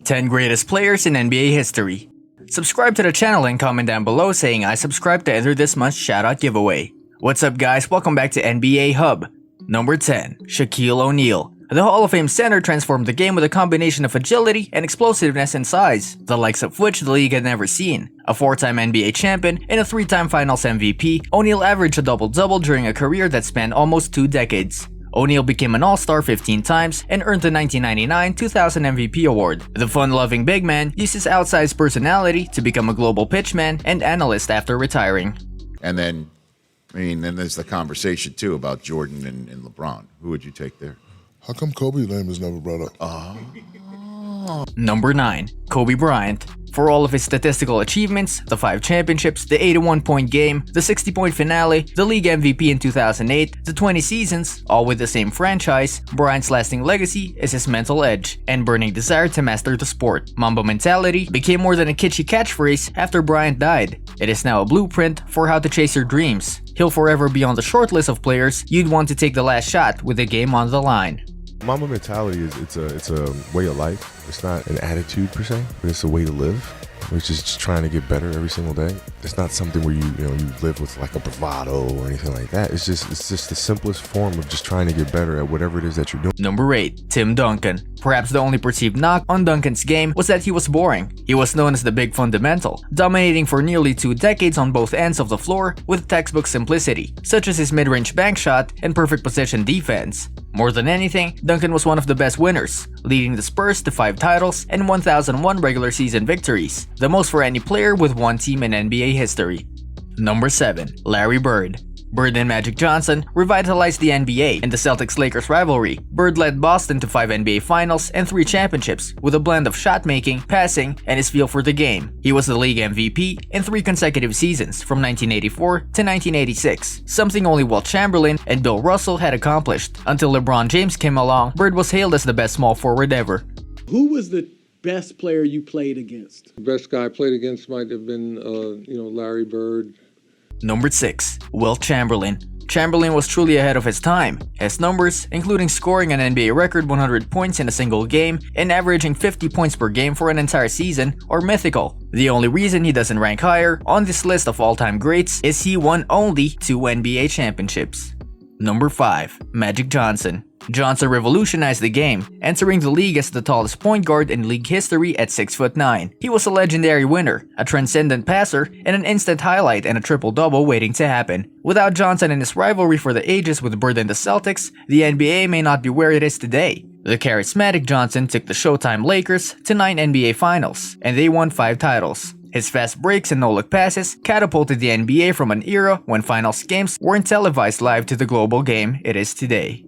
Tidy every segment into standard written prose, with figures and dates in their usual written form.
10 Greatest Players in NBA History. Subscribe to the channel and comment down below saying I subscribe to enter this month's shoutout giveaway. What's up guys, welcome back to NBA Hub. Number 10. Shaquille O'Neal. The Hall of Fame center transformed the game with a combination of agility and explosiveness and size, the likes of which the league had never seen. A 4-time NBA champion and a 3-time Finals MVP, O'Neal averaged a double-double during a career that spanned almost 2 decades. O'Neal became an All-Star 15 times and earned the 1999-2000 MVP award. The fun-loving big man used his outsized personality to become a global pitchman and analyst after retiring. And then, then there's the conversation too about Jordan and LeBron. Who would you take there? How come Kobe's name is never brought up? Number 9. Kobe Bryant. For all of his statistical achievements, the 5 championships, the 81-point game, the 60-point finale, the league MVP in 2008, the 20 seasons, all with the same franchise, Bryant's lasting legacy is his mental edge and burning desire to master the sport. Mamba mentality became more than a kitschy catchphrase after Bryant died. It is now a blueprint for how to chase your dreams. He'll forever be on the short list of players you'd want to take the last shot with the game on the line. Mamba mentality is it's a way of life. It's not an attitude per se, but it's a way to live. Which is just trying to get better every single day. It's not something where you live with like a bravado or anything like that. It's just the simplest form of just trying to get better at whatever it is that you're doing. Number 8. Tim Duncan. Perhaps the only perceived knock on Duncan's game was that he was boring. He was known as the big fundamental, dominating for nearly 2 decades on both ends of the floor with textbook simplicity, such as his mid-range bank shot and perfect possession defense. More than anything, Duncan was one of the best winners, leading the Spurs to 5 titles and 1,001 regular season victories, the most for any player with one team in NBA history. Number 7. Larry Bird. Bird and Magic Johnson revitalized the NBA and the Celtics-Lakers rivalry. Bird led Boston to 5 NBA Finals and 3 championships with a blend of shot-making, passing, and his feel for the game. He was the league MVP in 3 consecutive seasons from 1984 to 1986, something only Wilt Chamberlain and Bill Russell had accomplished. Until LeBron James came along, Bird was hailed as the best small forward ever. Who was the best player you played against? The best guy I played against might have been, Larry Bird. Number 6. Wilt Chamberlain. Chamberlain was truly ahead of his time. His numbers, including scoring an NBA record 100 points in a single game and averaging 50 points per game for an entire season, are mythical. The only reason he doesn't rank higher on this list of all-time greats is he won only 2 NBA championships. Number 5. Magic Johnson. Johnson revolutionized the game, entering the league as the tallest point guard in league history at 6'9". He was a legendary winner, a transcendent passer, and an instant highlight and a triple-double waiting to happen. Without Johnson and his rivalry for the ages with Bird and the Celtics, the NBA may not be where it is today. The charismatic Johnson took the Showtime Lakers to 9 NBA Finals, and they won 5 titles. His fast breaks and no-look passes catapulted the NBA from an era when finals games weren't televised live to the global game it is today.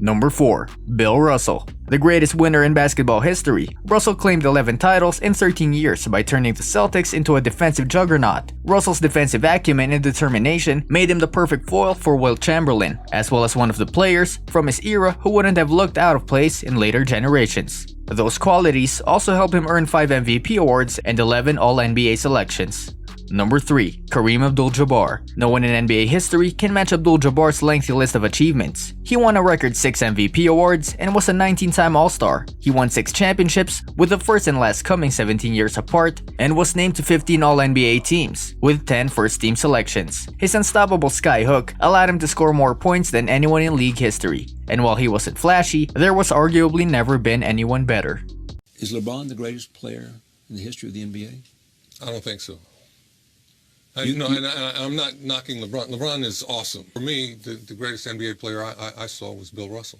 Number 4. Bill Russell. The greatest winner in basketball history, Russell claimed 11 titles in 13 years by turning the Celtics into a defensive juggernaut. Russell's defensive acumen and determination made him the perfect foil for Wilt Chamberlain, as well as one of the players from his era who wouldn't have looked out of place in later generations. Those qualities also helped him earn 5 MVP awards and 11 All-NBA selections. Number 3. Kareem Abdul-Jabbar. No one in NBA history can match Abdul-Jabbar's lengthy list of achievements. He won a record 6 MVP awards and was a 19-time All-Star. He won 6 championships, with the first and last coming 17 years apart, and was named to 15 All-NBA teams, with 10 first-team selections. His unstoppable skyhook allowed him to score more points than anyone in league history. And while he wasn't flashy, there was arguably never been anyone better. Is LeBron the greatest player in the history of the NBA? I don't think so. I'm not knocking LeBron. LeBron is awesome. For me, the greatest NBA player I saw was Bill Russell.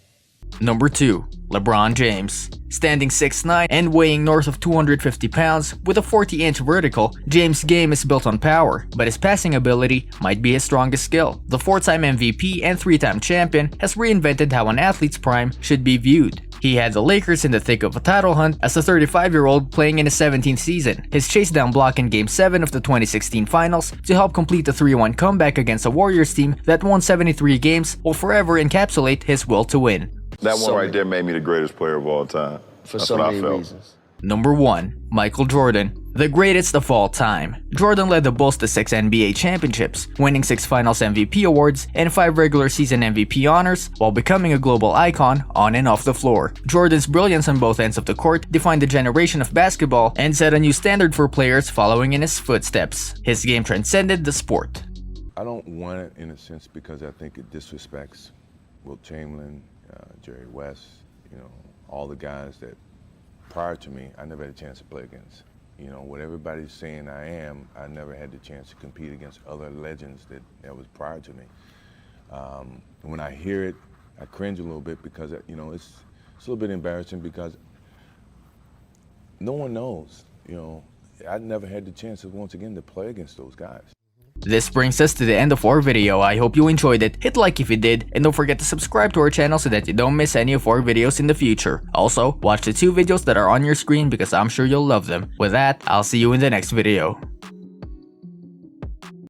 Number 2. LeBron James. Standing 6'9" and weighing north of 250 pounds with a 40-inch vertical, James' game is built on power, but his passing ability might be his strongest skill. The 4-time MVP and 3-time champion has reinvented how an athlete's prime should be viewed. He had the Lakers in the thick of a title hunt as a 35-year-old playing in his 17th season. His chase down block in Game 7 of the 2016 Finals to help complete the 3-1 comeback against a Warriors team that won 73 games will forever encapsulate his will to win. That one right there made me the greatest player of all time. For so many reasons. Number 1. Michael Jordan. The greatest of all time. Jordan led the Bulls to 6 NBA championships, winning 6 Finals MVP awards and 5 regular season MVP honors, while becoming a global icon on and off the floor. Jordan's brilliance on both ends of the court defined a generation of basketball and set a new standard for players following in his footsteps. His game transcended the sport. I don't want it in a sense because I think it disrespects Wilt Chamberlain, Jerry West, all the guys that prior to me, I never had a chance to play against. What everybody's saying I am, I never had the chance to compete against other legends that was prior to me. When I hear it, I cringe a little bit because, it's a little bit embarrassing because no one knows, I never had the chance once again to play against those guys. This brings us to the end of our video. I hope you enjoyed it. Hit like if you did, and don't forget to subscribe to our channel so that you don't miss any of our videos in the future. Also, watch the 2 videos that are on your screen because I'm sure you'll love them. With that, I'll see you in the next video.